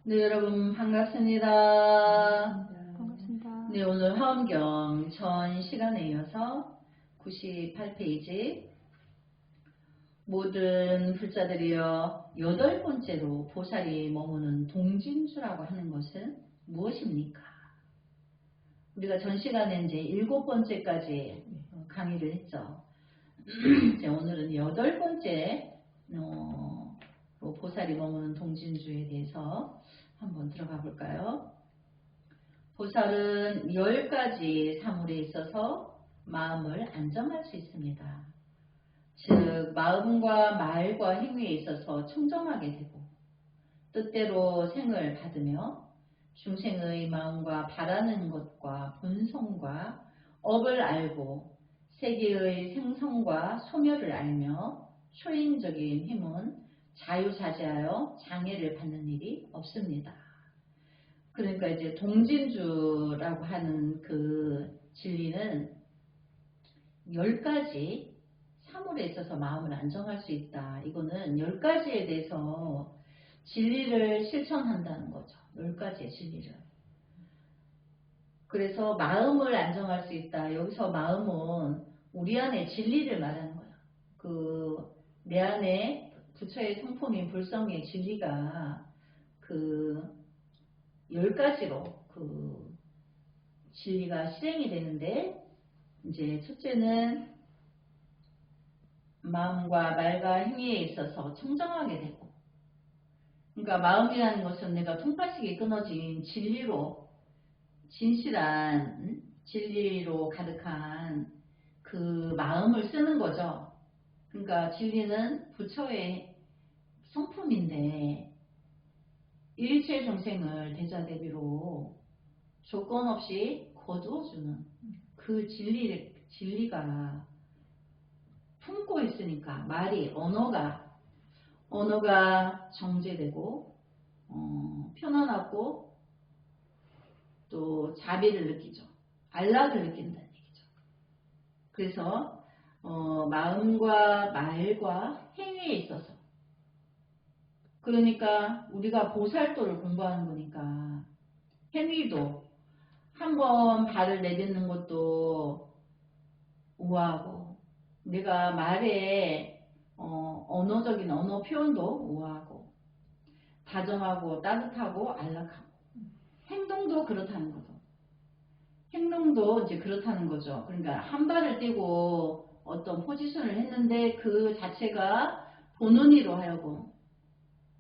네, 여러분 반갑습니다. 반갑습니다. 네, 오늘 화엄경 전 시간에 이어서 98페이지 모든 불자들이여 8번째로 보살이 머무는 동진주라고 하는 것은 무엇입니까? 우리가 전 시간에 이제 7번째까지 강의를 했죠. 이제 오늘은 8번째 보살이 머무는 동진주에 대해서 한번 들어가 볼까요? 보살은 10가지 사물에 있어서 마음을 안정할 수 있습니다. 즉 마음과 말과 행위에 있어서 청정하게 되고 뜻대로 생을 받으며 중생의 마음과 바라는 것과 본성과 업을 알고 세계의 생성과 소멸을 알며 초인적인 힘은 자유자재하여 장애를 받는 일이 없습니다. 그러니까 이제 동진주라고 하는 그 진리는 10가지 사물에 있어서 마음을 안정할 수 있다. 이거는 10가지에 대해서 진리를 실천한다는 거죠. 10가지의 진리를. 그래서 마음을 안정할 수 있다. 여기서 마음은 우리 안에 진리를 말하는 거야. 내 안에 부처의 성품인 불성의 진리가 10가지로 진리가 실행이 되는데, 이제 첫째는 마음과 말과 행위에 있어서 청정하게 되고, 그러니까 마음이라는 것은 내가 통파식이 끊어진 진리로, 진실한 진리로 가득한 그 마음을 쓰는 거죠. 그러니까 진리는 부처의 성품인데 일체 중생을 대자대비로 조건 없이 거두어주는 그 진리가 품고 있으니까 말이 언어가 정제되고 편안하고 또 자비를 느끼죠. 안락을 느낀다는 얘기죠. 그래서 마음과 말과 행위에 있어서, 그러니까 우리가 보살도를 공부하는 거니까 행위도 한번 발을 내딛는 것도 우아하고, 내가 말에 언어적인 언어 표현도 우아하고, 다정하고 따뜻하고 안락하고, 행동도 그렇다는 거죠. 행동도 이제 그렇다는 거죠. 그러니까 한 발을 떼고 어떤 포지션을 했는데 그 자체가 본원이로 하여금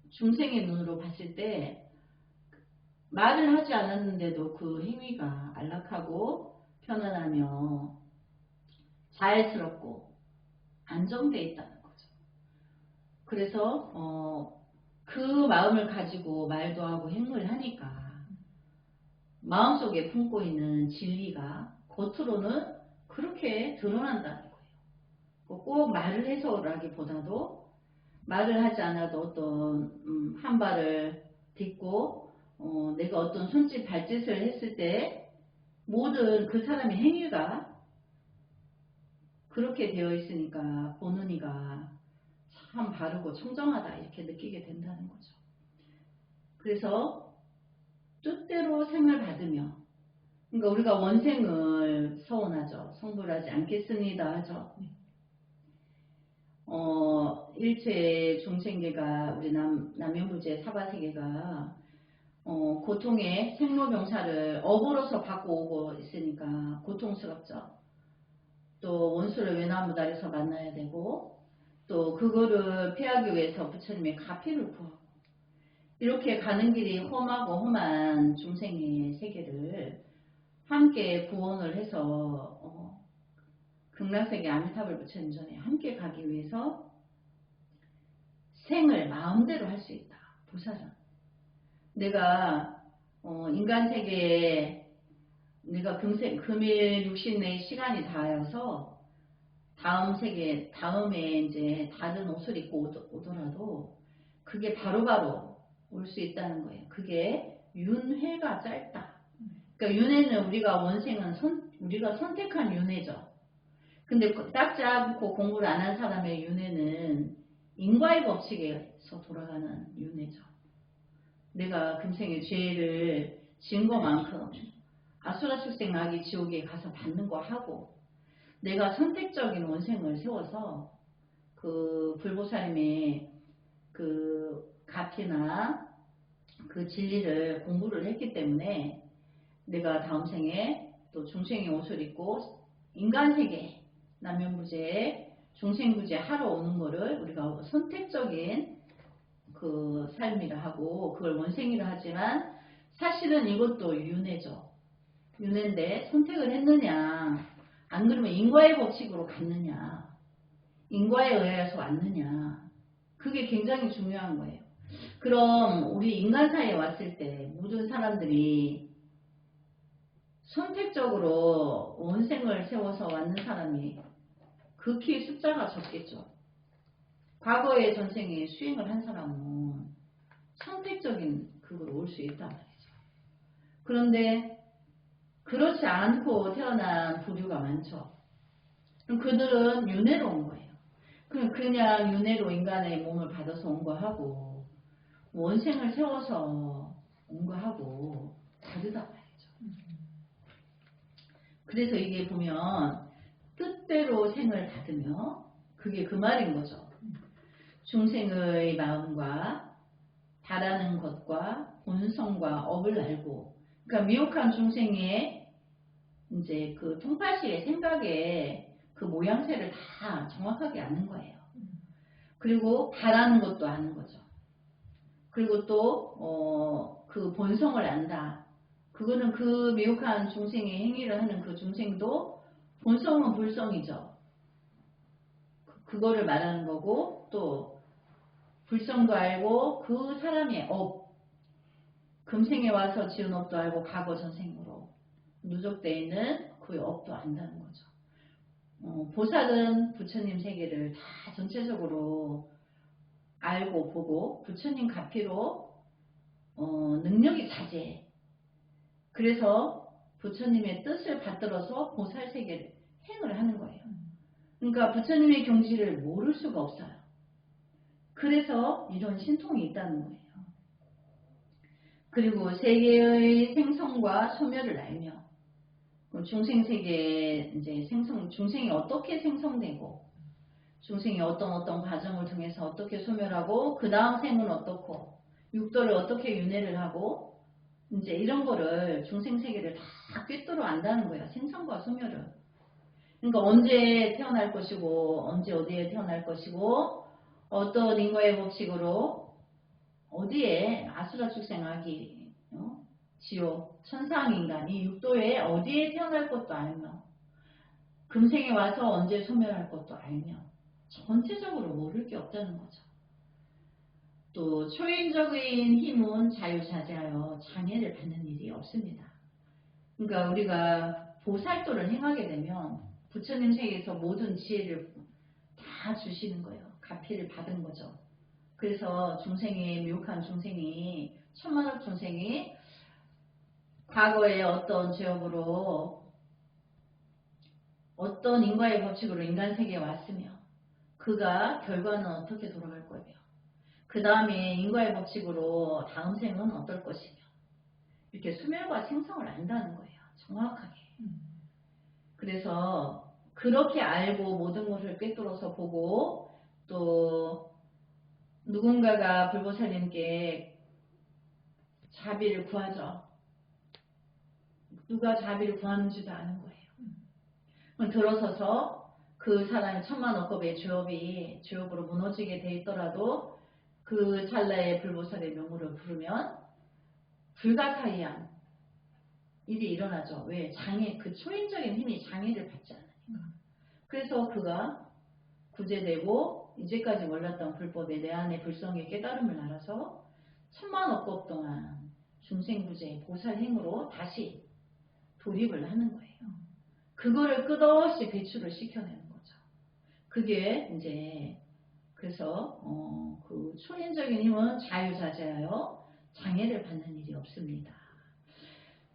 중생의 눈으로 봤을 때 말을 하지 않았는데도 그 행위가 안락하고 편안하며 자애스럽고 안정되어 있다는 거죠. 그래서 그 마음을 가지고 말도 하고 행동을 하니까 마음속에 품고 있는 진리가 겉으로는 그렇게 드러난다는 거예요. 꼭 말을 해서라기보다도 말을 하지 않아도 어떤 한 발을 딛고 내가 어떤 손짓 발짓을 했을 때 모든 그 사람의 행위가 그렇게 되어 있으니까 본은이가 참 바르고 청정하다 이렇게 느끼게 된다는 거죠. 그래서 뜻대로 생을 받으며, 그러니까 우리가 원생을 서원하죠. 성불하지 않겠습니다 하죠. 일체 중생계가 우리 남연부제 사바세계가 고통의 생로병사를 업으로서 받고 오고 있으니까 고통스럽죠. 또 원수를 외나무다리에서 만나야 되고, 또 그거를 피하기 위해서 부처님의 가피를 구하고, 이렇게 가는 길이 험하고 험한 중생의 세계를 함께 구원을 해서 극락세계 아미타불 부처님 전에 함께 가기 위해서 생을 마음대로 할 수 있다. 보살은 내가 인간세계에 내가 금일 육신의 시간이 닿아서 다음 세계 다음에 이제 다른 옷을 입고 오더라도 그게 바로바로 올 수 있다는 거예요. 그게 윤회가 짧다. 그러니까 윤회는 우리가 원생은 우리가 선택한 윤회죠. 근데 딱 잡고 공부를 안 한 사람의 윤회는 인과의 법칙에서 돌아가는 윤회죠. 내가 금생에 죄를 지은 것만큼 아수라 출생 아기 지옥에 가서 받는 거 하고, 내가 선택적인 원생을 세워서 그 불보살님의 그 가피나 그 진리를 공부를 했기 때문에 내가 다음 생에 또 중생의 옷을 입고 인간세계 남면부재 중생부재 하러 오는 거를 우리가 선택적인 그 삶이라 하고, 그걸 원생이라 하지만 사실은 이것도 윤회죠. 윤회인데 선택을 했느냐, 안 그러면 인과의 법칙으로 갔느냐, 인과에 의해서 왔느냐, 그게 굉장히 중요한 거예요. 그럼 우리 인간사에 왔을 때 모든 사람들이 선택적으로 원생을 세워서 왔는 사람이 극히 숫자가 적겠죠. 과거의 전생에 수행을 한 사람은 선택적인 그걸로 올 수 있단 말이죠. 그런데 그렇지 않고 태어난 부류가 많죠. 그럼 그들은 윤회로 온 거예요. 그냥 윤회로 인간의 몸을 받아서 온 거하고 원생을 세워서 온 거하고 다르단 말이죠. 그래서 이게 보면 뜻대로 생을 받으며, 그게 그 말인 거죠. 중생의 마음과 바라는 것과 본성과 업을 알고, 그러니까 미혹한 중생의 이제 그 통파시의 생각에 그 모양새를 다 정확하게 아는 거예요. 그리고 바라는 것도 아는 거죠. 그리고 또 그 본성을 안다. 그거는 그 미혹한 중생의 행위를 하는 그 중생도 본성은 불성이죠. 그거를 말하는 거고, 또 불성도 알고 그 사람의 업, 금생에 와서 지은 업도 알고 과거 전생으로 누적되어 있는 그 업도 안다는 거죠. 보살은 부처님 세계를 다 전체적으로 알고 보고 부처님 가피로 능력이 자제해. 그래서 부처님의 뜻을 받들어서 보살 세계를 행을 하는 거예요. 그러니까 부처님의 경지를 모를 수가 없어요. 그래서 이런 신통이 있다는 거예요. 그리고 세계의 생성과 소멸을 알며, 중생 세계의 이제 중생이 어떻게 생성되고, 중생이 어떤 과정을 통해서 어떻게 소멸하고, 그 다음 생은 어떻고, 육도를 어떻게 윤회를 하고, 이제 이런 거를 중생 세계를 다 꿰뚫어 안다는 거야. 생성과 소멸을. 그러니까 언제 태어날 것이고, 언제 어디에 태어날 것이고, 어떤 인과의 법칙으로 어디에 아수라 출생하기, 지옥, 천상인간, 이 육도에 어디에 태어날 것도 알며, 금생에 와서 언제 소멸할 것도 알며, 전체적으로 모를 게 없다는 거죠. 또 초인적인 힘은 자유자재하여 장애를 받는 일이 없습니다. 그러니까 우리가 보살도를 행하게 되면 부처님 세계에서 모든 지혜를 다 주시는 거예요. 가피를 받은 거죠. 그래서 중생이, 미혹한 중생이, 천만억 중생이 과거에 어떤 죄업으로 어떤 인과의 법칙으로 인간세계에 왔으며 그가 결과는 어떻게 돌아갈 거며, 그 다음에 인과의 법칙으로 다음 생은 어떨 것이며, 이렇게 수멸과 생성을 안다는 거예요. 정확하게. 그래서 그렇게 알고 모든 것을 꿰뚫어서 보고, 또 누군가가 불보살님께 자비를 구하죠. 누가 자비를 구하는지도 아는 거예요. 그럼 들어서서 그 사람의 천만억겁의 죄업으로 무너지게 돼 있더라도 그 찰나에 불보살의 명호를 부르면 불가사의한 일이 일어나죠. 왜? 그 초인적인 힘이 장애를 받지 않으니까. 그래서 그가 구제되고 이제까지 몰랐던 불법에 내 안의 불성의 깨달음을 알아서 천만억겁 동안 중생구제 보살행으로 다시 돌입을 하는 거예요. 그거를 끝없이 배출을 시켜내는 거죠. 그게 이제 그래서 그 초인적인 힘은 자유자재하여 장애를 받는 일이 없습니다.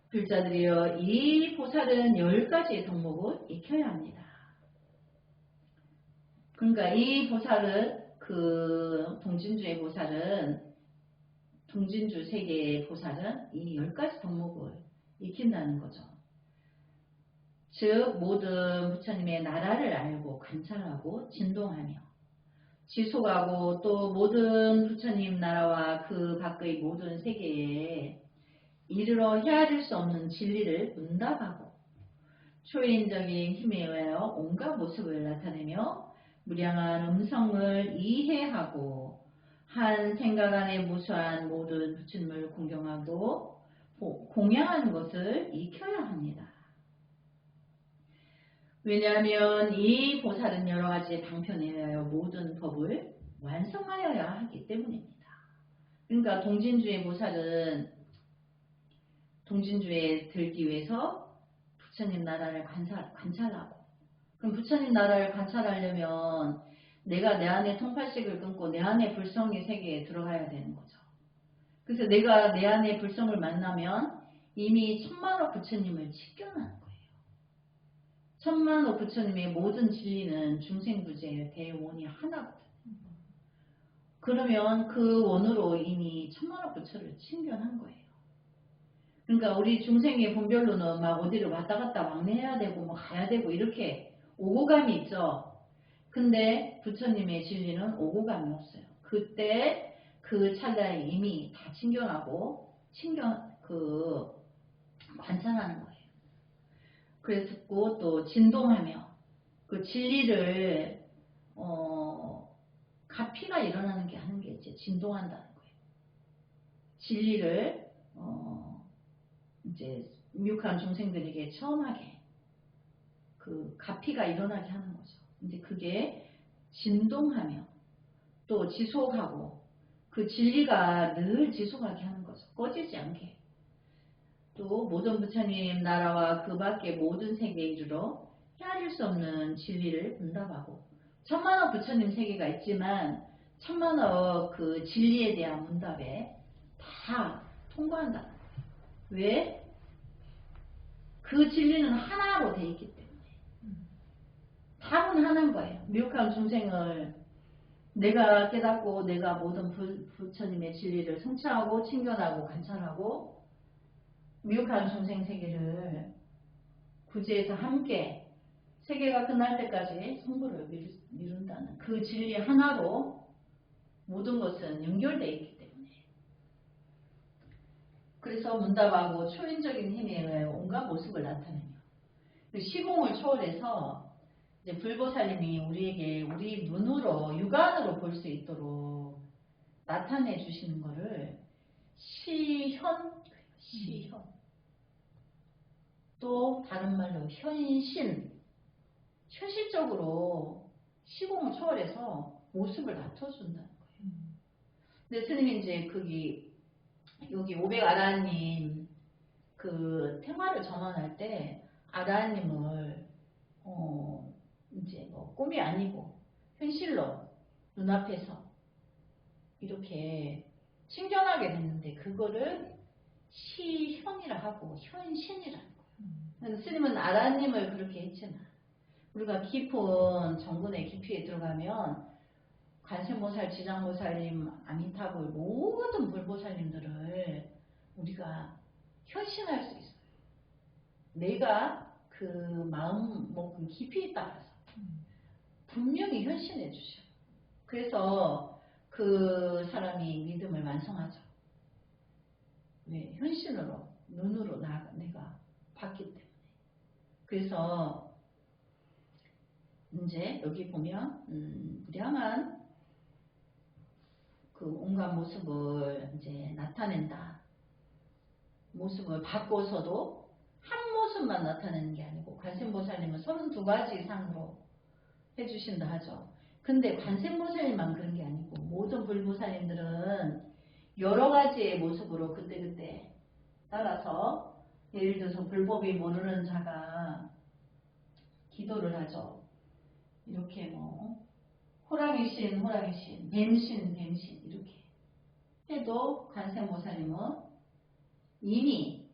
불자들이여, 이 보살은 10가지의 덕목을 익혀야 합니다. 그러니까 이 보살은, 그 동진주의 보살은 동진주 세계의 보살은 이 10가지 덕목을 익힌다는 거죠. 즉 모든 부처님의 나라를 알고 관찰하고 진동하며 지속하고 또 모든 부처님 나라와 그 밖의 모든 세계에 이르러 헤아릴 수 없는 진리를 응답하고 초인적인 힘에 의하여 온갖 모습을 나타내며 무량한 음성을 이해하고 한 생각 안에 무수한 모든 부처님을 공경하고 공양하는 것을 익혀야 합니다. 왜냐하면 이 보살은 여러가지 방편에 의하여 모든 법을 완성하여야 하기 때문입니다. 그러니까 동진주의 보살은 동진주에 들기 위해서 부처님 나라를 관찰하고, 그럼 부처님 나라를 관찰하려면 내가 내 안에 통팔식을 끊고 내 안에 불성의 세계에 들어가야 되는 거죠. 그래서 내가 내 안에 불성을 만나면 이미 천만억 부처님을 직견하는 거예요. 천만억 부처님의 모든 진리는 중생부재의 대원이 하나거든요. 그러면 그 원으로 이미 천만억 부처를 친견한 거예요. 그러니까 우리 중생의 본별로는 막 어디를 왔다 갔다 왕래해야 되고 뭐 가야 되고 이렇게 오고감이 있죠. 근데 부처님의 진리는 오고감이 없어요. 그때 그 찰나에 이미 다 친견하고 관찰하는 거예요. 그래서 또 진동하며 그 진리를 가피가 일어나는 게 하는 게 이제 진동한다는 거예요. 진리를 이제 미혹한 중생들에게 처음하게 그 가피가 일어나게 하는 거죠. 이제 그게 진동하며 또 지속하고 그 진리가 늘 지속하게 하는 거죠. 꺼지지 않게. 또 모든 부처님 나라와 그 밖의 모든 세계에 이르러 헤아릴 수 없는 진리를 응답하고 천만억 부처님 세계가 있지만 천만억 그 진리에 대한 응답에 다 통과한다는 거예요. 왜? 그 진리는 하나로 돼 있기 때문에. 답은 하나인 거예요. 미혹한 중생을 내가 깨닫고 내가 모든 부처님의 진리를 성취하고 친견하고 관찰하고 미혹한 중생 세계를 구제해서 함께 세계가 끝날 때까지 성부를 이룬다는 그 진리 하나로 모든 것은 연결되어 있기 때문에. 그래서 문답하고 초인적인 힘에 의해 온갖 모습을 나타내며 그 시공을 초월해서 이제 불보살님이 우리에게 우리 눈으로 육안으로 볼 수 있도록 나타내 주시는 것을 시현. 또 다른 말로 현실적으로 시공을 초월해서 모습을 나타준다는 거예요. 근데 스님이 이제 여기 500아라님 그 테마를 전환할 때 아라님을 이제 뭐 꿈이 아니고 현실로 눈앞에서 이렇게 친견하게 됐는데 그거를 시현이라 하고 현신이라는 거예요. 스님은 아라님을 그렇게 했지만 우리가 깊은 정근의 깊이에 들어가면 관세모살, 지장모살님, 아미타불 모든 불보살님들을 우리가 현신할 수 있어요. 내가 그 마음 먹은 깊이에 따라서 분명히 현신해 주셔요. 그래서 그 사람이 믿음을 완성하죠. 네, 현신으로 눈으로 내가 봤기 때문에. 그래서 이제 여기 보면 무량한 그 온갖 모습을 이제 나타낸다. 모습을 바꿔서도 한 모습만 나타내는 게 아니고 관세음보살님은 32가지 이상으로 해주신다 하죠. 근데 관세음보살님만 그런 게 아니고 모든 불보살님들은 여러 가지의 모습으로 그때그때 따라서 예를 들어서 불법이 모르는 자가 기도를 하죠. 이렇게 뭐 호랑이신, 뱀신 이렇게 해도 관세음보살님은 이미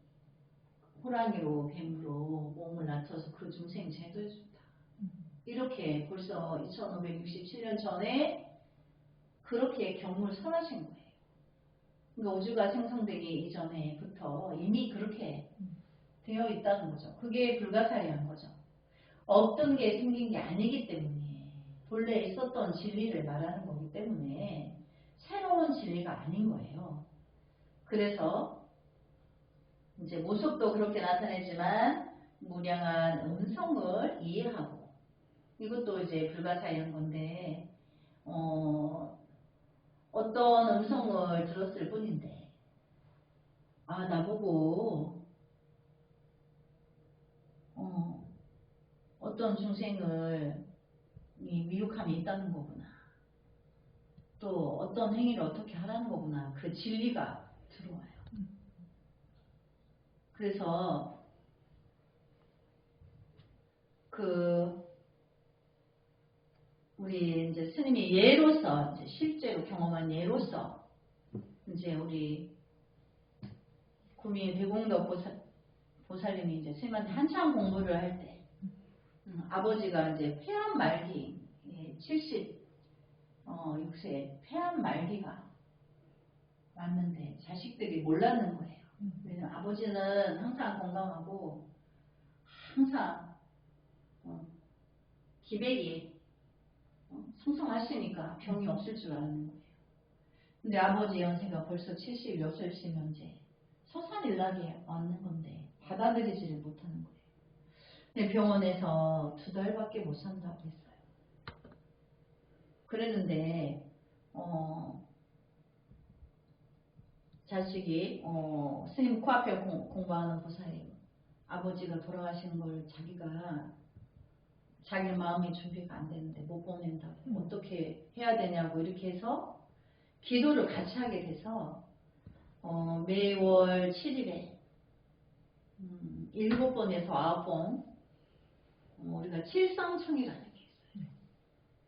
호랑이로 뱀으로 몸을 낮춰서 그 중생 제도해준다. 이렇게 벌써 2567년 전에 그렇게 경을 설하신 거예요. 그러니까 우주가 생성되기 이전에부터 이미 그렇게 되어 있다는 거죠. 그게 불가사리한 거죠. 없던 게 생긴 게 아니기 때문에, 본래 있었던 진리를 말하는 거기 때문에 새로운 진리가 아닌 거예요. 그래서 이제 모습도 그렇게 나타내지만 무량한 음성을 이해하고, 이것도 이제 불가사의한 건데 어떤 음성을 들었을 뿐인데, 아, 나보고 어떤 중생을 미혹함이 있다는 거구나, 또 어떤 행위를 어떻게 하라는 거구나, 그 진리가 들어와요. 그래서 우리 이제 스님이 예로서, 이제 실제로 경험한 예로서, 이제 우리 구미 대공덕 보살님이 이제 스님한테 한참 공부를 할 때, 아버지가 이제 폐암 말기, 76세 폐암 말기가 왔는데 자식들이 몰랐는 거예요. 왜냐면 아버지는 항상 건강하고 항상 기백이 성성하시니까 병이 없을 줄 아는 거예요. 근데 아버지 연세가 벌써 76이시면 이제 서산일락에 왔는 건데 받아들이지를 못하는 거예요. 근데 병원에서 2달밖에 못 산다고 했어요. 그랬는데 자식이 스님 코앞에 공부하는 보살이 아버지가 돌아가시는 걸 자기 마음이 준비가 안 되는데 못 보낸다고, 어떻게 해야 되냐고 이렇게 해서 기도를 같이 하게 돼서 매월 7일에 7번에서 9번 우리가 칠성청이라는 게 있어요.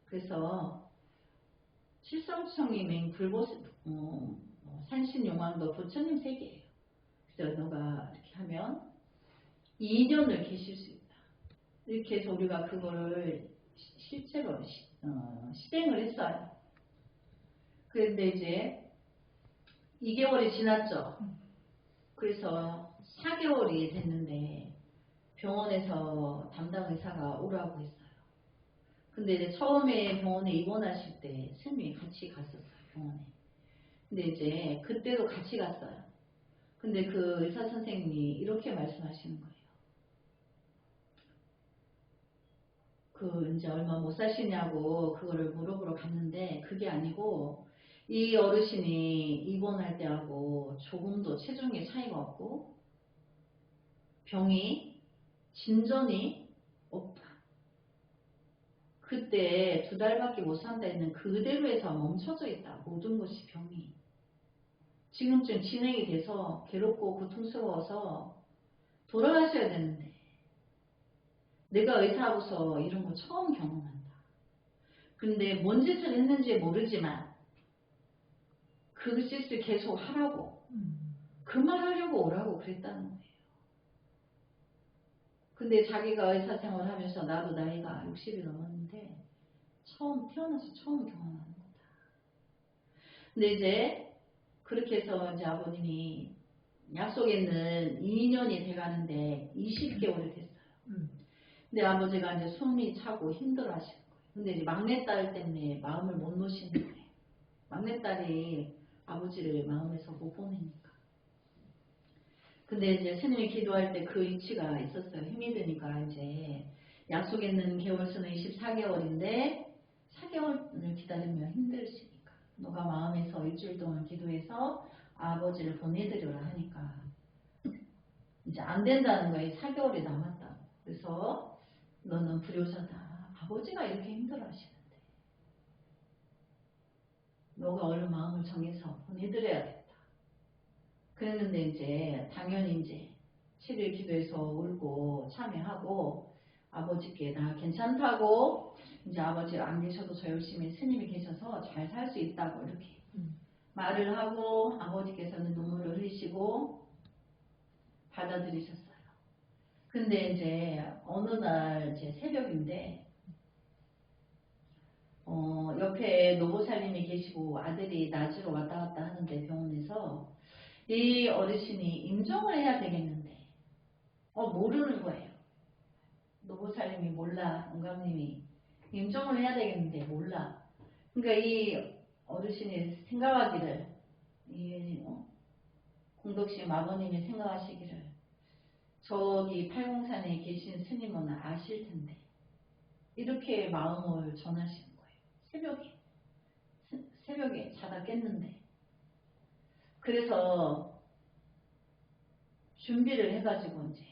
그래서 칠성청이 맨 산신용왕도 부처님 세계예요. 그래서 너가 이렇게 하면 2년을 계실 수 있다. 이렇게 해서 우리가 그거를 실제로 실행을 했어요. 그런데 이제 2개월이 지났죠. 그래서 4개월이 됐는데 병원에서 담당 의사가 오라고 했어요. 근데 이제 처음에 병원에 입원하실 때 스님이 같이 갔었어요, 병원에. 근데 이제 그때도 같이 갔어요. 근데 그 의사 선생님이 이렇게 말씀하시는 거예요. 이제 얼마 못 사시냐고 그거를 물어보러 갔는데, 그게 아니고 이 어르신이 입원할 때하고 조금도 체중에 차이가 없고 병이 진전이 없다. 그때 2달밖에 못 산다 했는 그대로 해서 멈춰져 있다. 모든 것이 병이. 지금쯤 진행이 돼서 괴롭고 고통스러워서 돌아가셔야 되는데 내가 의사하고서 이런 거 처음 경험한다. 근데 뭔 짓을 했는지 모르지만 그 짓을 계속 하라고, 그 말 하려고 오라고 그랬다는 거예요. 근데 자기가 의사생활 하면서 나도 나이가 60이 넘었는데 태어나서 처음 경험하는 거다. 근데 이제 그렇게 해서 이제 아버님이 약속에는 2년이 돼가는데 20개월이 됐어요. 근데 아버지가 이제 숨이 차고 힘들어 하시는 거예요. 근데 이제 막내딸 때문에 마음을 못 놓으시는 거예요. 막내딸이 아버지를 마음에서 못 보내니까. 근데 이제 스님이 기도할 때 그 이치가 있었어요. 힘이 드니까 이제 약속에 있는 개월 수는 24개월인데 4개월을 기다리면 힘들으시니까 너가 마음에서 일주일 동안 기도해서 아버지를 보내드려라 하니까 이제 안 된다는 거예요. 4개월이 남았다고. 그래서 너는 불효자다. 아버지가 이렇게 힘들어 하시는데 너가 얼른 마음을 정해서 보내드려야겠다. 그랬는데 이제 당연히 이제 7일 기도해서 울고 참여하고 아버지께 나 괜찮다고, 이제 아버지 안 계셔도 저 열심히 스님이 계셔서 잘 살 수 있다고 이렇게 말을 하고 아버지께서는 눈물을 흘리시고 받아들이셨어요. 근데 이제 어느 날 이제 새벽인데 옆에 노보살님이 계시고 아들이 낮으로 왔다 갔다 하는데 병원에서 이 어르신이 임종을 해야 되겠는데 모르는 거예요. 노보살님이 몰라. 영감님이 임종을 해야 되겠는데 몰라. 그러니까 이 어르신이 생각하기를 공덕심 아버님이 생각하시기를 저기 팔공산에 계신 스님은 아실 텐데 이렇게 마음을 전하시는 거예요. 새벽에 자다 깼는데 그래서 준비를 해가지고 이제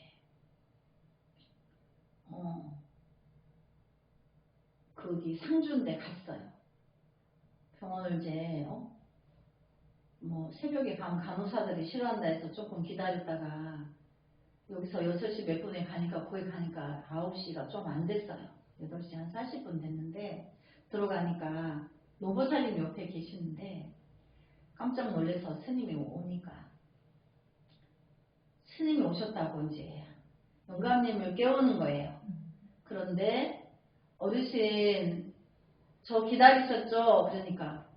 거기 상주인데 갔어요. 병원을 이제 뭐 새벽에 가면 간호사들이 싫어한다 해서 조금 기다렸다가 여기서 6시 몇 분에 가니까 거기 가니까 9시가 좀 안 됐어요. 8시 한 40분 됐는데 들어가니까 노보살님 옆에 계시는데 깜짝 놀라서 스님이 오니까 스님이 오셨다고 이제 영감님을 깨우는 거예요. 그런데 어르신 저 기다리셨죠? 그러니까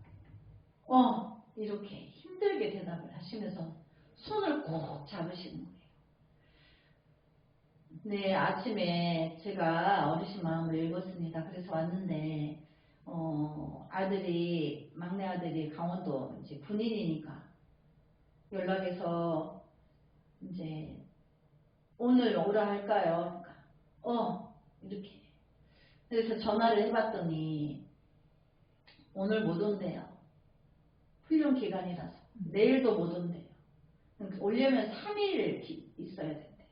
이렇게 힘들게 대답을 하시면서 손을 꼭 잡으시는 거예요. 네, 아침에 제가 어르신 마음을 읽었습니다. 그래서 왔는데 막내 아들이 강원도 이제 군인이니까 연락해서 이제 오늘 오라 할까요? 그러니까 이렇게 그래서 전화를 해봤더니 오늘 못 온대요. 훈련 기간이라서 내일도 못 온대요. 그러니까 오려면 3일 있어야 된대요.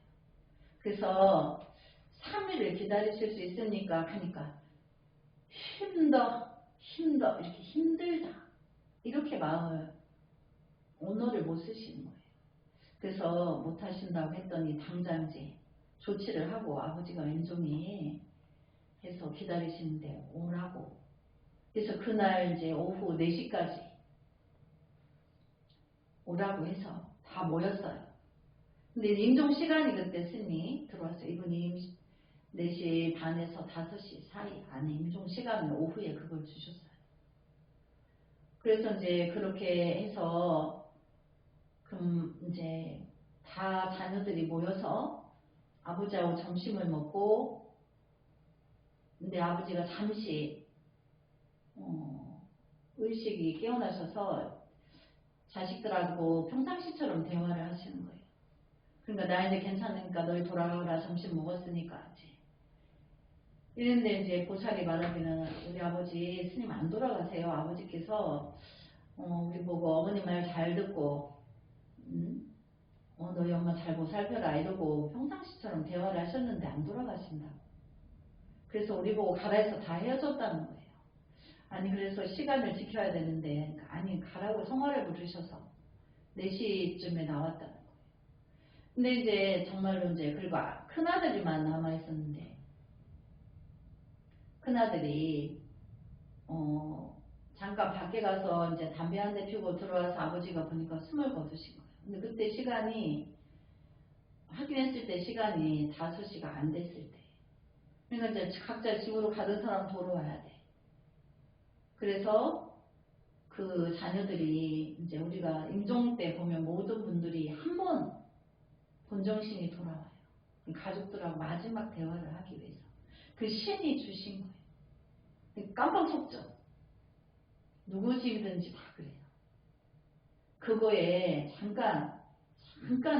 그래서 3일을 기다리실 수 있으니까 하니까 힘들어 이렇게 힘들다 이렇게 마음을 언어를 못 쓰시는 거예요. 그래서 못 하신다고 했더니 당장 이제 조치를 하고 아버지가 왼종이 해서 기다리시는데 오라고. 그래서 그날 이제 오후 4시까지 오라고 해서 다 모였어요. 근데 임종 시간이 그때 스님이 들어왔어요. 이분이 4시 반에서 5시 사이 안에 임종 시간을 오후에 그걸 주셨어요. 그래서 이제 그렇게 해서 그럼 이제 다 자녀들이 모여서 아버지하고 점심을 먹고 근데 아버지가 잠시 의식이 깨어나셔서 자식들하고 평상시처럼 대화를 하시는 거예요. 그러니까 나 이제 괜찮으니까 너희 돌아가라 점심 먹었으니까 이제 이런데 이제 보살이 말하기는 우리 아버지 스님 안 돌아가세요. 아버지께서 우리 보고 어머니 말 잘 듣고 너희 엄마 잘 보살펴라 이러고 평상시처럼 대화를 하셨는데 안 돌아가신다고. 그래서 우리 보고 가라 해서 다 헤어졌다는 거예요. 아니 그래서 시간을 지켜야 되는데 아니 가라고 성화를 부르셔서 4시쯤에 나왔다는 거예요. 근데 이제 정말로 이제 그리고 큰아들이만 남아있었는데 큰아들이 잠깐 밖에 가서 이제 담배 한 대 피우고 들어와서 아버지가 보니까 숨을 거두신 거예요. 근데 그때 시간이 확인했을 때 시간이 5시가 안 됐을 때. 그러니까 이제 각자 집으로 가던 사람 돌아와야 돼. 그래서 그 자녀들이 이제 우리가 임종 때 보면 모든 분들이 한 번 본정신이 돌아와요. 가족들하고 마지막 대화를 하기 위해서. 그 신이 주신 거예요. 깜빡 속죠. 누구 집이든지 다 그래요. 그거에 잠깐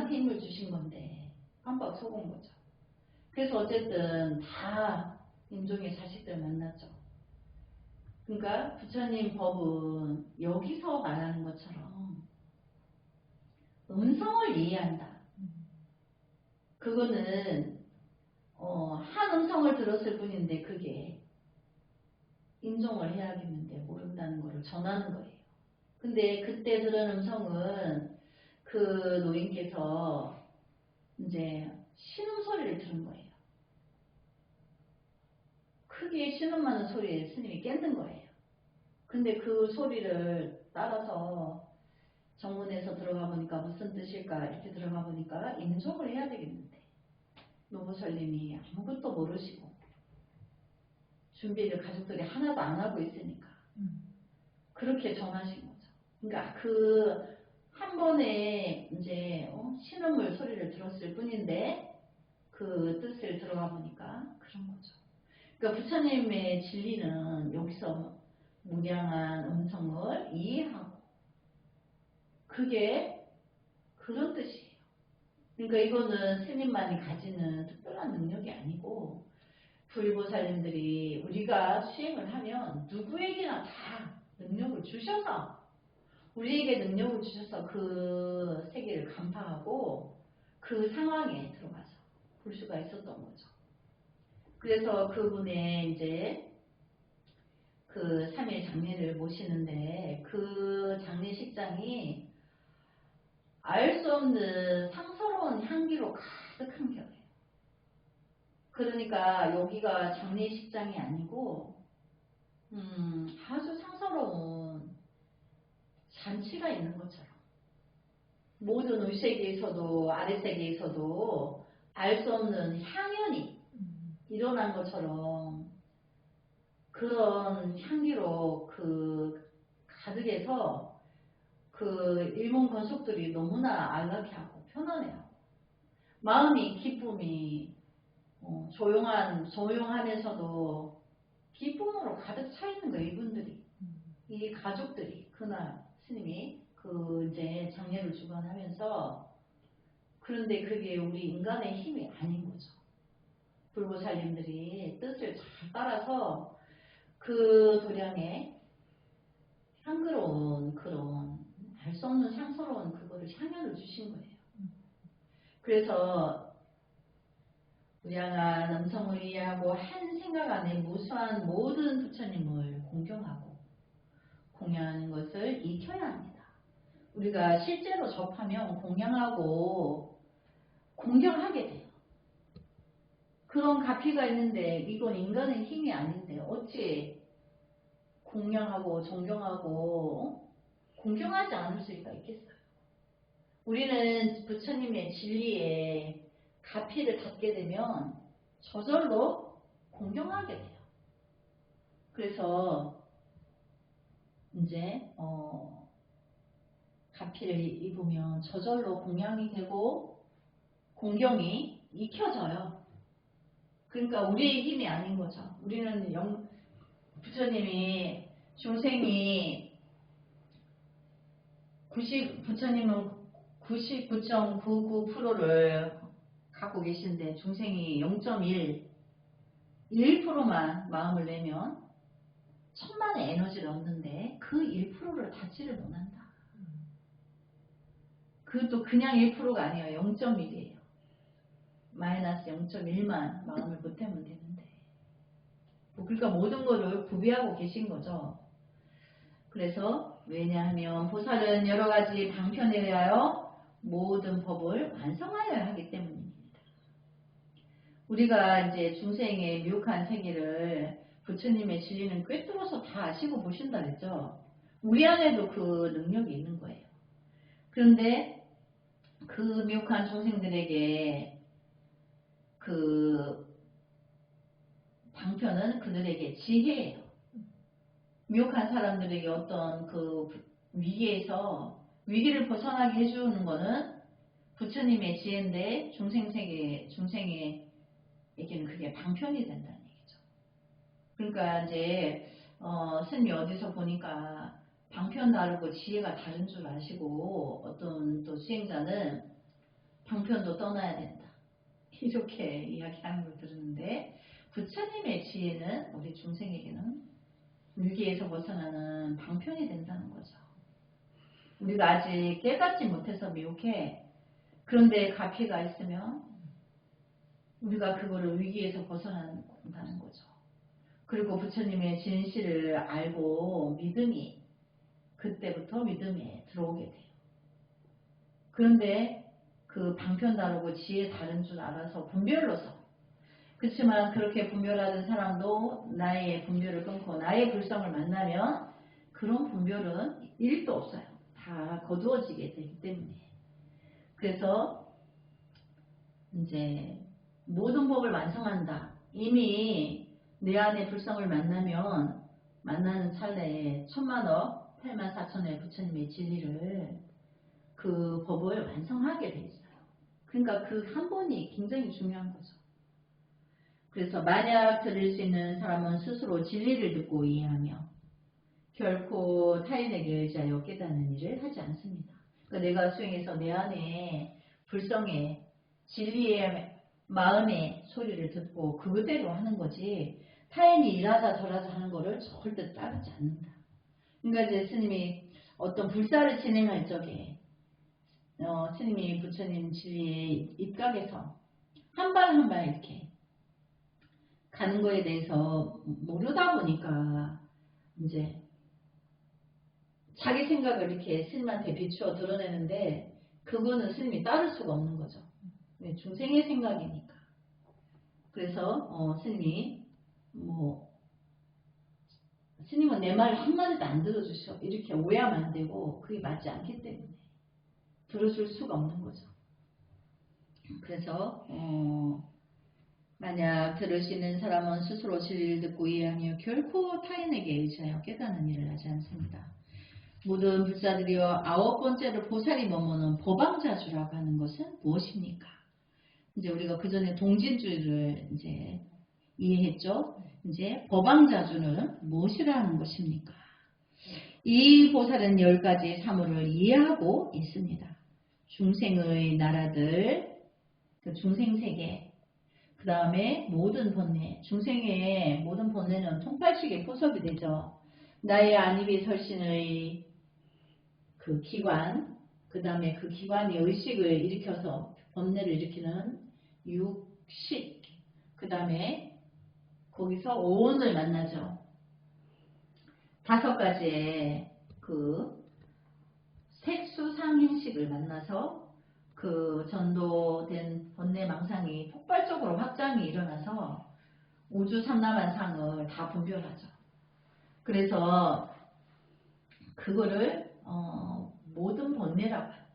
힘을 주신 건데 깜빡 속은 거죠. 그래서 어쨌든 다 임종의 자식들 만났죠. 그러니까 부처님 법은 여기서 말하는 것처럼 음성을 이해한다. 그거는 한 음성을 들었을 뿐인데 그게 임종을 해야겠는데 모른다는 것을 전하는 거예요. 근데 그때 들은 음성은 그 노인께서 이제 신음소리를 들은 거예요. 크게 신음하는 소리에 스님이 깼는 거예요. 근데 그 소리를 따라서 정문에서 들어가 보니까 무슨 뜻일까 이렇게 들어가 보니까 임종을 해야 되겠는데 노보살님이 아무것도 모르시고 준비를 가족들이 하나도 안 하고 있으니까 그렇게 정하신 거죠. 그러니까 그 한 번에 이제 신음물 소리를 들었을 뿐인데 그 뜻을 들어가 보니까 그런 거죠. 그러니까 부처님의 진리는 여기서 무량한 음성을 이해하고 그게 그런 뜻이에요. 그러니까 이거는 스님만이 가지는 특별한 능력이 아니고 불보살님들이 우리가 수행을 하면 누구에게나 다 능력을 주셔서 우리에게 능력을 주셔서 그 세계를 간파하고 그 상황에 들어가서 볼 수가 있었던 거죠. 그래서 그분의 이제 그 3일 장례를 모시는데 그 장례식장이 알 수 없는 상서로운 향기로 가득한 겨예요. 그러니까 여기가 장례식장이 아니고 아주 상서로운 잔치가 있는 것처럼 모든 울세계에서도 아랫세계에서도 알 수 없는 향연이 일어난 것처럼 그런 향기로 그 가득해서 그 일본 권속들이 너무나 안락해하고 편안해하고 마음이 기쁨이 조용하면서도 기쁨으로 가득 차 있는 거예요. 이분들이 이 가족들이 그날 스님이 그 이제 장례를 주관하면서 그런데 그게 우리 인간의 힘이 아닌 거죠. 불보살님들이 뜻을 잘 따라서 그 도량에 향그러운 그런 알 수 없는 향스러운 그거를 향연을 주신 거예요. 그래서 무량한 음성을 이해하고 한 생각 안에 무수한 모든 부처님을 공경하고 공양하는 것을 익혀야 합니다. 우리가 실제로 접하면 공양하고 공경하게 돼요. 그런 가피가 있는데 이건 인간의 힘이 아닌데 어찌 공양하고 존경하고 공경하지 않을 수가 있겠어요. 우리는 부처님의 진리에 가피를 닫게 되면 저절로 공경하게 돼요. 그래서 이제 가피를 입으면 저절로 공양이 되고 공경이 익혀져요. 그러니까 우리의 힘이 아닌 거죠. 우리는 부처님이 중생이 부처님은 99.99%를 갖고 계신데 중생이 0.1, 1%만 마음을 내면 천만의 에너지를 얻는데 그 1%를 닿지를 못한다. 그것도 그냥 1%가 아니에요. 0.1이에요. 마이너스 0.1만 마음을 보태면 되는데 그러니까 모든 것을 구비하고 계신 거죠. 그래서 왜냐하면 보살은 여러 가지 방편에 대하여 모든 법을 완성하여야 하기 때문입니다. 우리가 이제 중생의 미혹한 세계를 부처님의 진리는 꿰뚫어서 다 아시고 보신다 그랬죠. 우리 안에도 그 능력이 있는 거예요. 그런데 그 미혹한 중생들에게 그 방편은 그들에게 지혜예요. 미혹한 사람들에게 어떤 그 위기를 벗어나게 해주는 것은 부처님의 지혜인데 중생에게는 그게 방편이 된다는 얘기죠. 그러니까 이제 스님이 어디서 보니까 방편 다르고 지혜가 다른 줄 아시고 어떤 또 수행자는 방편도 떠나야 된다. 이렇게 이야기하는 걸 들었는데 부처님의 지혜는 우리 중생에게는 위기에서 벗어나는 방편이 된다는 거죠. 우리가 아직 깨닫지 못해서 미혹해. 그런데 가피가 있으면 우리가 그거를 위기에서 벗어난다는 거죠. 그리고 부처님의 진실을 알고 그때부터 믿음에 들어오게 돼요. 그런데 그 방편 다르고 지혜 다른 줄 알아서 분별로서 그렇지만 그렇게 분별하는 사람도 나의 분별을 끊고 나의 불성을 만나면 그런 분별은 1도 없어요. 다 거두어지게 되기 때문에. 그래서 이제 모든 법을 완성한다. 이미 내 안에 불성을 만나면 만나는 찰나에 1000만억 84,000의 부처님의 진리를 그 법을 완성하게 돼 있어요. 그러니까 그 한 번이 굉장히 중요한 거죠. 그래서 만약 들을 수 있는 사람은 스스로 진리를 듣고 이해하며 결코 타인에게 의지하여 깨닫는 일을 하지 않습니다. 그러니까 내가 수행해서 내 안에 불성의 진리의 마음의 소리를 듣고 그대로 하는 거지 타인이 이라자 저라자 하는 거를 절대 따르지 않는다. 그러니까 이제 스님이 어떤 불사를 진행할 적에 스님이 부처님 진리에 입각해서 한 발 한 발 이렇게 가는 거에 대해서 모르다 보니까 이제 자기 생각을 이렇게 스님한테 비추어 드러내는데 그거는 스님이 따를 수가 없는 거죠. 중생의 생각이니까. 그래서 스님이 스님은 내 말 한마디도 안 들어주셔 이렇게 오해하면 안 되고 그게 맞지 않기 때문에 들어줄 수가 없는 거죠. 그래서 만약 들으시는 사람은 스스로 진리를 듣고 이해하며 결코 타인에게 의지하여 깨닫는 일을 하지 않습니다. 모든 불사들이여 9번째로 보살이 머무는 법왕자주라고 하는 것은 무엇입니까? 이제 우리가 그 전에 동진주를 이제 이해했죠. 이제 법왕자주는 무엇이라는 것입니까? 이 보살은 10가지 사물을 이해하고 있습니다. 중생의 나라들, 그 중생세계, 그 다음에 모든 번뇌, 중생의 모든 번뇌는 통팔식에 포섭이 되죠. 나의 안입이 설신의 그 기관, 그 다음에 그 기관이 의식을 일으켜서 번뇌를 일으키는 육식, 그 다음에 거기서 오온을 만나죠. 5가지의 그 색수상행식을 만나서 그 전도된 번뇌 망상이 폭발적으로 확장이 일어나서 우주 삼라만상을 다 분별하죠. 그래서 그거를 모든 번뇌라고 하는 거예요.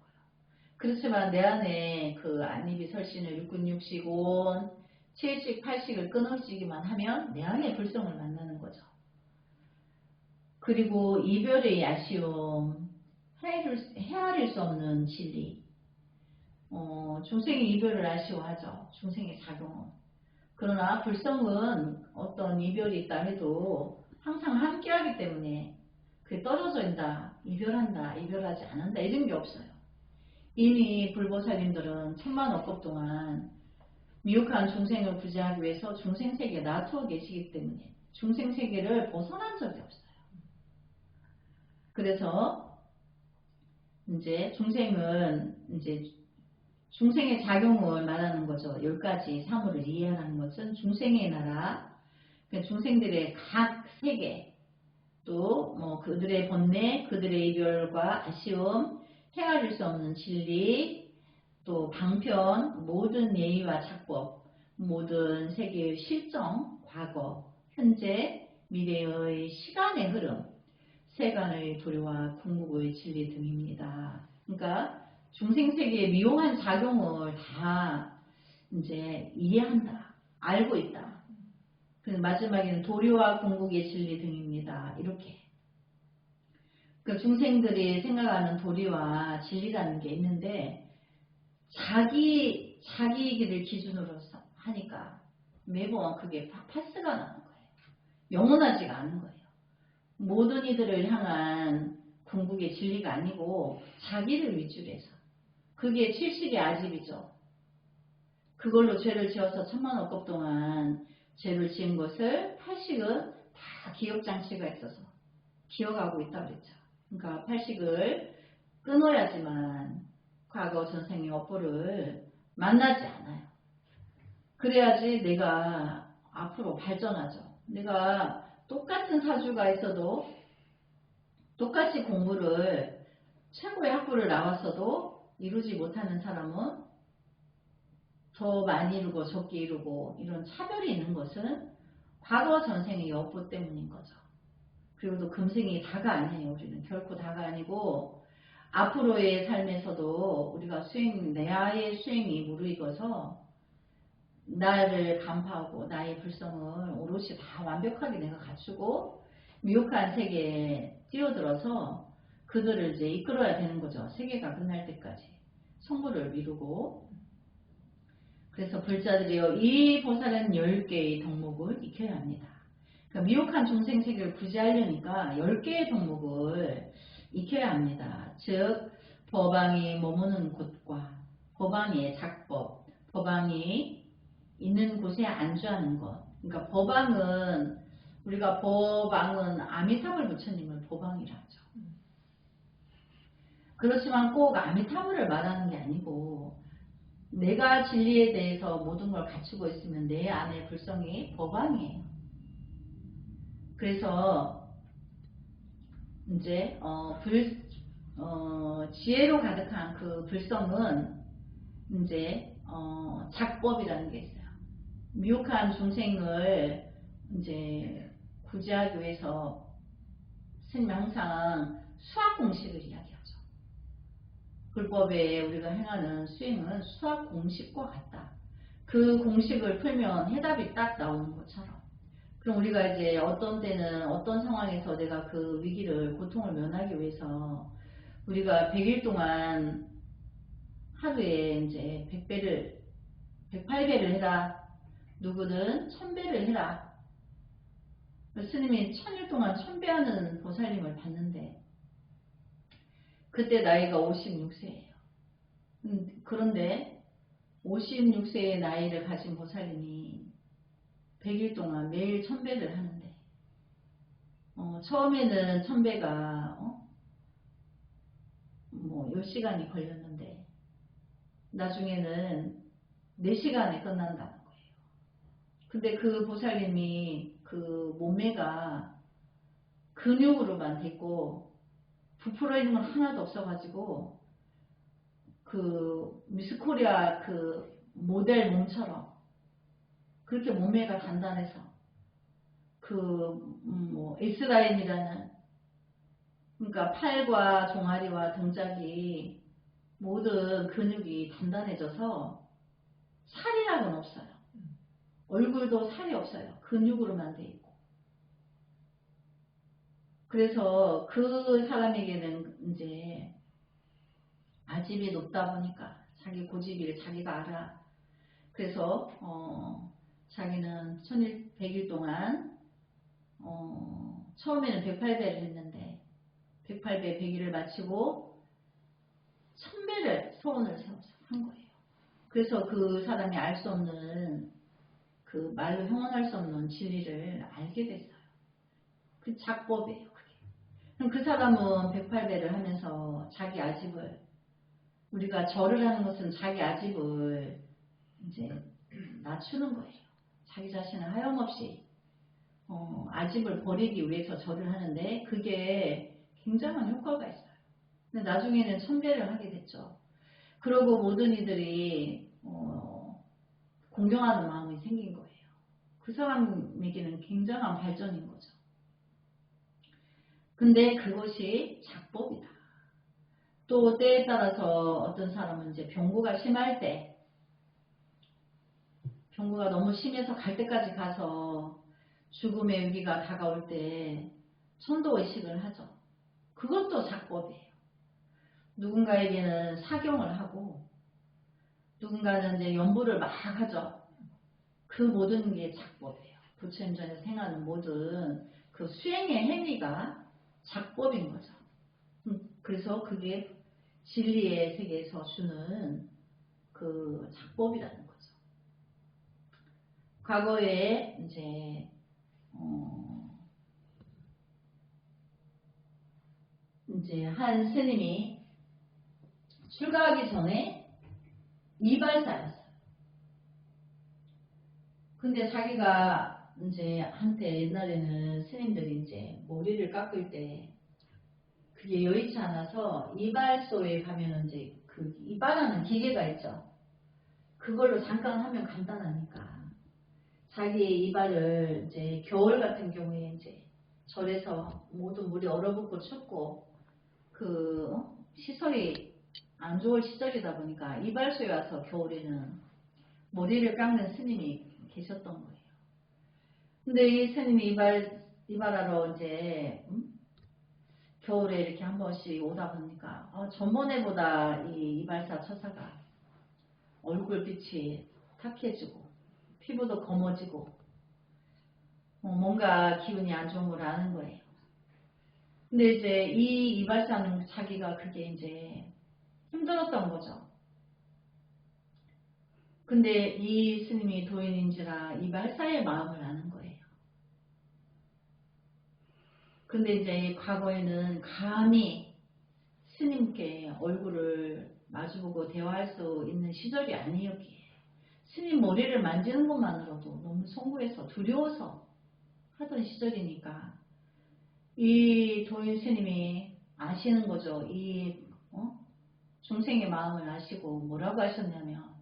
그렇지만 내 안에 그 안입이 설신을 육근육식 온 7식 8식을 끊어지기만 하면 내 안에 불성을 만나는 거죠. 그리고 이별의 아쉬움, 헤아릴 수 없는 진리. 중생이 이별을 아쉬워하죠. 중생의 작용은. 그러나 불성은 어떤 이별이 있다 해도 항상 함께하기 때문에 그게 떨어져 있다, 이별한다, 이별하지 않는다 이런 게 없어요. 이미 불보살님들은 천만억급 동안 미혹한 중생을 구제하기 위해서 중생세계에 놔두어 계시기 때문에 중생세계를 벗어난 적이 없어요. 그래서 이제 중생은 이제 중생의 작용을 말하는 거죠. 10가지 사물을 이해하는 것은 중생의 나라, 중생들의 각 세계, 또 그들의 번뇌, 그들의 이별과 아쉬움, 헤아릴 수 없는 진리, 또 방편, 모든 예의와 작법, 모든 세계의 실정, 과거, 현재, 미래의 시간의 흐름, 세간의 도리와 궁극의 진리 등입니다. 그러니까 중생세계의 미용한 작용을 다 이제 이해한다, 알고 있다. 그래서 마지막에는 도리와 궁극의 진리 등입니다. 이렇게. 그 중생들이 생각하는 도리와 진리라는 게 있는데 자기 길을 기준으로 하니까 매번 그게 파스가 나는 거예요. 영원하지가 않은 거예요. 모든 이들을 향한 궁극의 진리가 아니고 자기를 위주로 해서 그게 7식의 아집이죠. 그걸로 죄를 지어서 천만억급 동안 죄를 지은 것을 8식은 다 기억장치가 있어서 기억하고 있다고 그랬죠. 그러니까 8식을 끊어야지만 과거 전생의 업보를 만나지 않아요. 그래야지 내가 앞으로 발전하죠. 내가 똑같은 사주가 있어도 똑같이 공부를 최고의 학부를 나왔어도 이루지 못하는 사람은 더 많이 이루고 적게 이루고 이런 차별이 있는 것은 과거 전생의 업보 때문인 거죠. 그리고 또 금생이 다가 아니에요. 우리는 결코 다가 아니고 앞으로의 삶에서도 우리가 내아의 수행이 무르익어서 나를 간파하고 나의 불성을 오롯이 다 완벽하게 내가 갖추고 미혹한 세계에 뛰어들어서 그들을 이제 이끌어야 되는 거죠. 세계가 끝날 때까지 성부를 이루고. 그래서 불자들이요, 이 보살은 10개의 덕목을 익혀야 합니다. 그러니까 미혹한 중생 세계를 구제하려니까 10개의 덕목을 익혀야 합니다. 즉 법왕이 머무는 곳과 법왕의 작법, 법왕이 있는 곳에 안주하는 것. 그러니까 법왕은, 우리가 법왕은 아미타불 부처님을 법왕이라 하죠. 그렇지만 꼭 아미타불을 말하는 게 아니고 내가 진리에 대해서 모든 걸 갖추고 있으면 내 안에 불성이 법왕이에요. 그래서 이제 지혜로 가득한 그 불성은 이제 작법이라는 게 있어요. 미혹한 중생을 이제 구제하기 위해서 스님이 항상 수학 공식을 이야기하죠. 불법에 우리가 행하는 수행은 수학 공식과 같다. 그 공식을 풀면 해답이 딱 나오는 것처럼. 그럼 우리가 이제 어떤 때는 어떤 상황에서 내가 그 위기를, 고통을 면하기 위해서 우리가 100일 동안 하루에 이제 100배를, 108배를 해라. 누구는 1000배를 해라. 스님이 1000일 동안 1000배 하는 보살님을 봤는데 그때 나이가 56세예요. 그런데 56세의 나이를 가진 보살님이 100일 동안 매일 1000배를 하는데 처음에는 1000배가 뭐 10시간이 걸렸는데 나중에는 4시간에 끝난다는 거예요. 근데 그 보살님이 그 몸매가 근육으로만 됐고 부풀어 있는 건 하나도 없어가지고 그 미스코리아 그 모델 몸처럼 그렇게 몸매가 단단해서 그 뭐 S라인이라는, 그러니까 팔과 종아리와 등짝이 모든 근육이 단단해져서 살이라고는 없어요. 얼굴도 살이 없어요. 근육으로만 돼 있고. 그래서 그 사람에게는 이제 아집이 높다 보니까 자기 고집을 자기가 알아. 그래서 자기는 100일 동안 처음에는 108배를 했는데 108배 100일을 마치고 1000배를 소원을 세워서 한 거예요. 그래서 그 사람이 알 수 없는, 그 말로 형언할 수 없는 진리를 알게 됐어요. 그 작법이에요. 그게. 그럼 그 사람은 108배를 하면서 자기 아집을, 우리가 절을 하는 것은 자기 아집을 이제 낮추는 거예요. 자기 자신을 하염없이 아집을 버리기 위해서 절을 하는데 그게 굉장한 효과가 있어요. 근데 나중에는 1000배를 하게 됐죠. 그러고 모든 이들이 공경하는 마음이 생긴 거예요. 그 사람에게는 굉장한 발전인 거죠. 근데 그것이 작법이다. 또 때에 따라서 어떤 사람은 이제 병고가 심할 때, 병고가 너무 심해서 갈 때까지 가서 죽음의 위기가 다가올 때 천도의식을 하죠. 그것도 작법이에요. 누군가에게는 사경을 하고 누군가는 이제 연부를 막 하죠. 그 모든 게 작법이에요. 부처님전에서 행하는 모든 그 수행의 행위가 작법인 거죠. 그래서 그게 진리의 세계에서 주는 그 작법이라는 거죠. 과거에 이제 한 스님이 출가하기 전에 이발사였어요. 근데 자기가 이제 한때 옛날에는 스님들이 이제 머리를 깎을 때 그게 여의치 않아서 이발소에 가면 이제 그 이발하는 기계가 있죠. 그걸로 잠깐 하면 간단하니까 자기의 이발을 이제 겨울 같은 경우에 이제 절에서 모든 물이 얼어붙고 춥고 그 시설이 안 좋을 시절이다 보니까 이발소에 와서 겨울에는 머리를 깎는 스님이 계셨던 거예요. 근데 이 스님이 이발하러 이제 겨울에 이렇게 한 번씩 오다 보니까 전번에보다 이 이발사 처사가 얼굴빛이 탁해지고 피부도 검어지고 뭔가 기운이 안 좋은 걸 아는 거예요. 근데 이제 이 이발사는 자기가 그게 이제 힘들었던 거죠. 근데 이 스님이 도인인지라 이발사의 마음을 아는 거예요. 근데 이제 과거에는 감히 스님께 얼굴을 마주보고 대화할 수 있는 시절이 아니었기에 스님 머리를 만지는 것만으로도 너무 송구해서 두려워서 하던 시절이니까 이 도인 스님이 아시는 거죠. 이 중생의 마음을 아시고 뭐라고 하셨냐면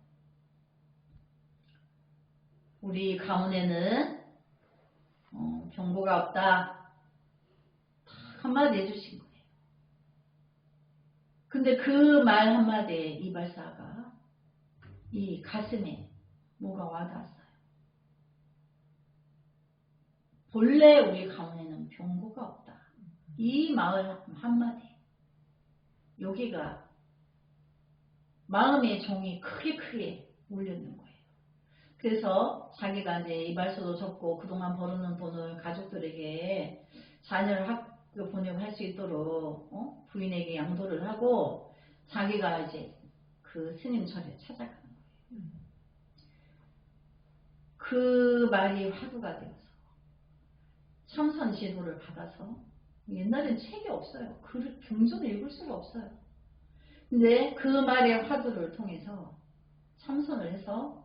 우리 가문에는 병고가 없다. 한마디 해주신 거예요. 근데 그 말 한마디에 이발사가 이 가슴에 뭐가 와닿았어요. 본래 우리 가문에는 병고가 없다. 이 말 한마디. 여기가 마음의 종이 크게 울렸는 거예요. 그래서 자기가 이제 이발소도 접고 그동안 벌어놓은 돈을 가족들에게 자녀를 학교 보내고 할 수 있도록 부인에게 양도를 하고 자기가 이제 그 스님 절에 찾아가는 거예요. 그 말이 화두가 되어서 참선 지도를 받아서 옛날엔 책이 없어요. 경전을 읽을 수가 없어요. 근데 그 말의 화두를 통해서 참선을 해서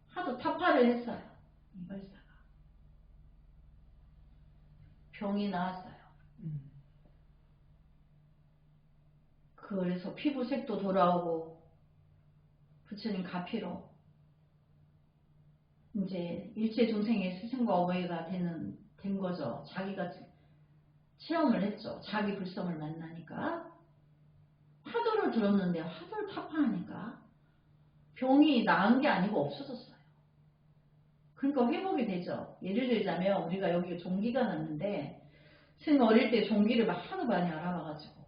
하도 타파를 했어요. 이발사가. 병이 나았어요. 그래서 피부색도 돌아오고 부처님 가피로 이제 일체 중생의 스승과 어머니가 된 거죠. 자기가 체험을 했죠. 자기 불성을 만나니까 화두를 들었는데 화두를 타파하니까 병이 나은 게 아니고 없어졌어요. 그러니까 회복이 되죠. 예를 들자면 우리가 여기 종기가 났는데 스님 어릴 때 종기를 막 하도 많이 알아봐가지고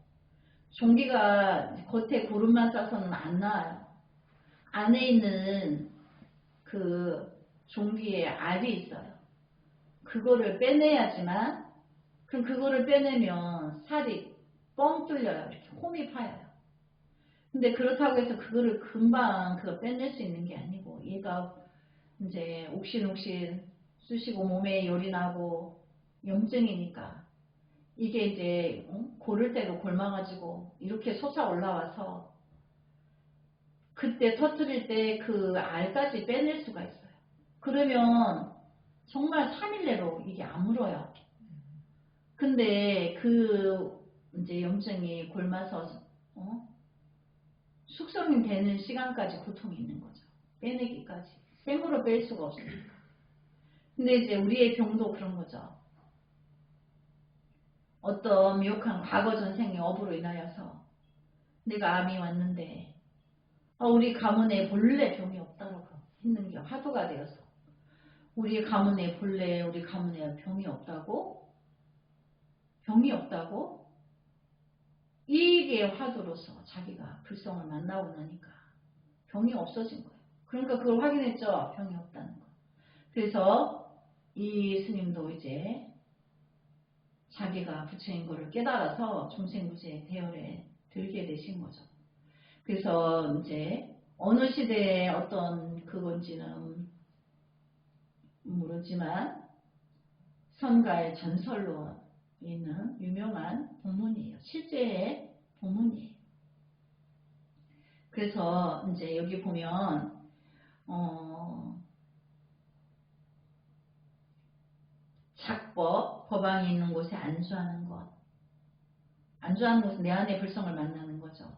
종기가 겉에 고름만 싸서는 안 나와요. 안에 있는 그 종기에 알이 있어요. 그거를 빼내야지만 그럼 그거를 빼내면 살이 뻥 뚫려요. 이렇게 홈이 파여요. 근데 그렇다고 해서 그거를 금방 빼낼 수 있는 게 아니고 얘가 이제 옥신옥신 쑤시고 몸에 열이 나고 염증이니까 이게 이제 고를 대로 골마가지고 이렇게 솟아 올라와서 그때 터뜨릴 때 그 알까지 빼낼 수가 있어요. 그러면 정말 3일 내로 이게 아물어요. 근데 그 이제 염증이 골마서 숙성이 되는 시간까지 고통이 있는 거죠. 빼내기까지. 생으로 뺄 수가 없으니까. 근데 이제 우리의 병도 그런 거죠. 어떤 미혹한 과거 전생의 업으로 인하여서 내가 암이 왔는데 우리 가문에 본래 병이 없다고 했는 게 화두가 되어서 우리 가문에 본래 우리 가문에 병이 없다고? 이게 화두로서 자기가 불성을 만나고 나니까 병이 없어진 거예요. 그러니까 그걸 확인했죠. 병이 없다는 거. 그래서 이 스님도 이제 자기가 부처인 거를 깨달아서 중생구제 대열에 들게 되신 거죠. 그래서 이제 어느 시대의 어떤 그건지는 모르지만 선가의 전설로 있는 유명한 법문이에요. 실제의 법문이에요. 그래서 이제 여기 보면 작법, 법왕이 있는 곳에 안주하는 것. 안주하는 곳은 내 안의 불성을 만나는 거죠.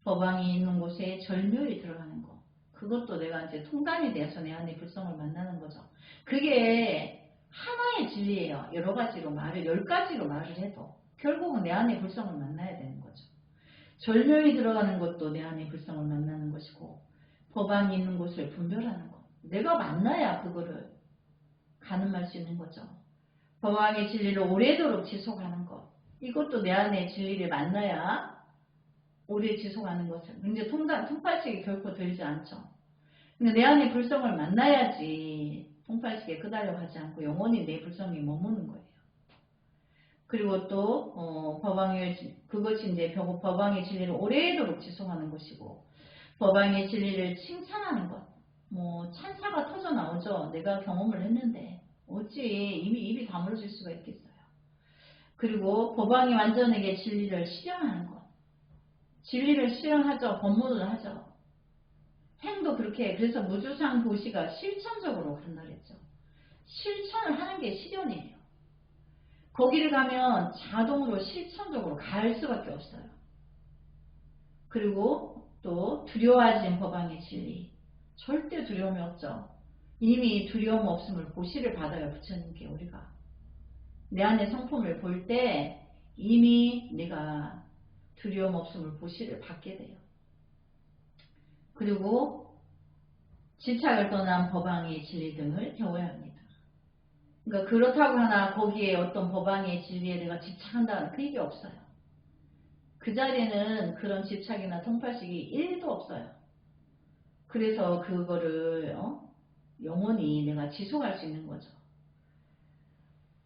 법왕이 있는 곳에 절묘히 들어가는 것. 그것도 내가 이제 통단이 돼서 내 안의 불성을 만나는 거죠. 그게 하나의 진리예요. 여러 가지로 10가지로 말을 해도 결국은 내 안의 불성을 만나야 되는 거죠. 절묘히 들어가는 것도 내 안의 불성을 만나는 것이고 법왕이 있는 곳을 분별하는 것. 내가 만나야 그거를 가늠할 수 있는 거죠. 법왕의 진리를 오래도록 지속하는 것. 이것도 내 안에 진리를 만나야 오래 지속하는 것을. 근데 통팔식이 결코 들지 않죠. 근데 내 안에 불성을 만나야지 통팔식에 끄달려가지 않고 영원히 내 불성이 머무는 거예요. 그리고 또 그것이 이제 법왕의 진리를 오래도록 지속하는 것이고, 법왕의 진리를 칭찬하는 것. 뭐 찬사가 터져 나오죠. 내가 경험을 했는데 어찌 이미 입이 다물어질 수가 있겠어요. 그리고 법왕이 완전하게 진리를 실현하는 것. 진리를 실현하죠. 법문을 하죠. 행도 그렇게. 그래서 무주상 도시가 실천적으로 간다 그랬죠. 실천을 하는 게 실현이에요. 거기를 가면 자동으로 실천적으로 갈 수밖에 없어요. 그리고 또 두려워하지 법왕의 진리. 절대 두려움이 없죠. 이미 두려움 없음을 보시를 받아요. 부처님께 우리가. 내 안의 성품을 볼 때 이미 내가 두려움 없음을 보시를 받게 돼요. 그리고 집착을 떠난 법왕의 진리 등을 배워야 합니다. 그러니까 그렇다고 하나 거기에 어떤 법왕의 진리에 내가 집착한다는 그 얘기 없어요. 그 자리에는 그런 집착이나 통팔식이 1도 없어요. 그래서 그거를 영원히 내가 지속할 수 있는 거죠.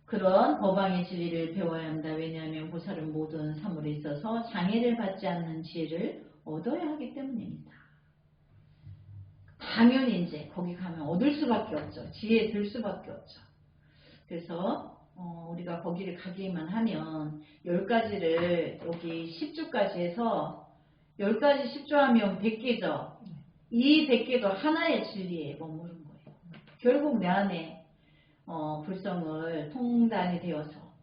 그런 법왕의 진리를 배워야 한다. 왜냐하면 보살은 모든 사물에 있어서 장애를 받지 않는 지혜를 얻어야 하기 때문입니다. 당연히 이제 거기 가면 얻을 수밖에 없죠. 지혜 들 수밖에 없죠. 그래서 우리가 거기를 가기만 하면 10가지를 여기 10주까지 해서 10가지 10주 하면 100개죠. 이 100개도 하나의 진리에 머무른 거예요. 결국 내 안에 불성을 통단이 되어서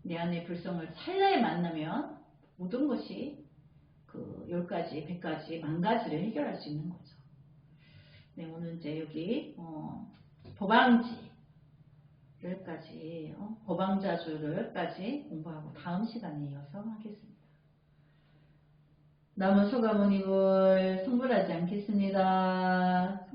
내 안에 불성을 찰나에 만나면 모든 것이 그 10가지, 100가지, 10,000가지를 해결할 수 있는 거죠. 네, 오늘 이제 여기 법왕지를까지 법왕자주를까지 공부하고 다음 시간에 이어서 하겠습니다. 남은 소가모닉을 성불하지 않겠습니다.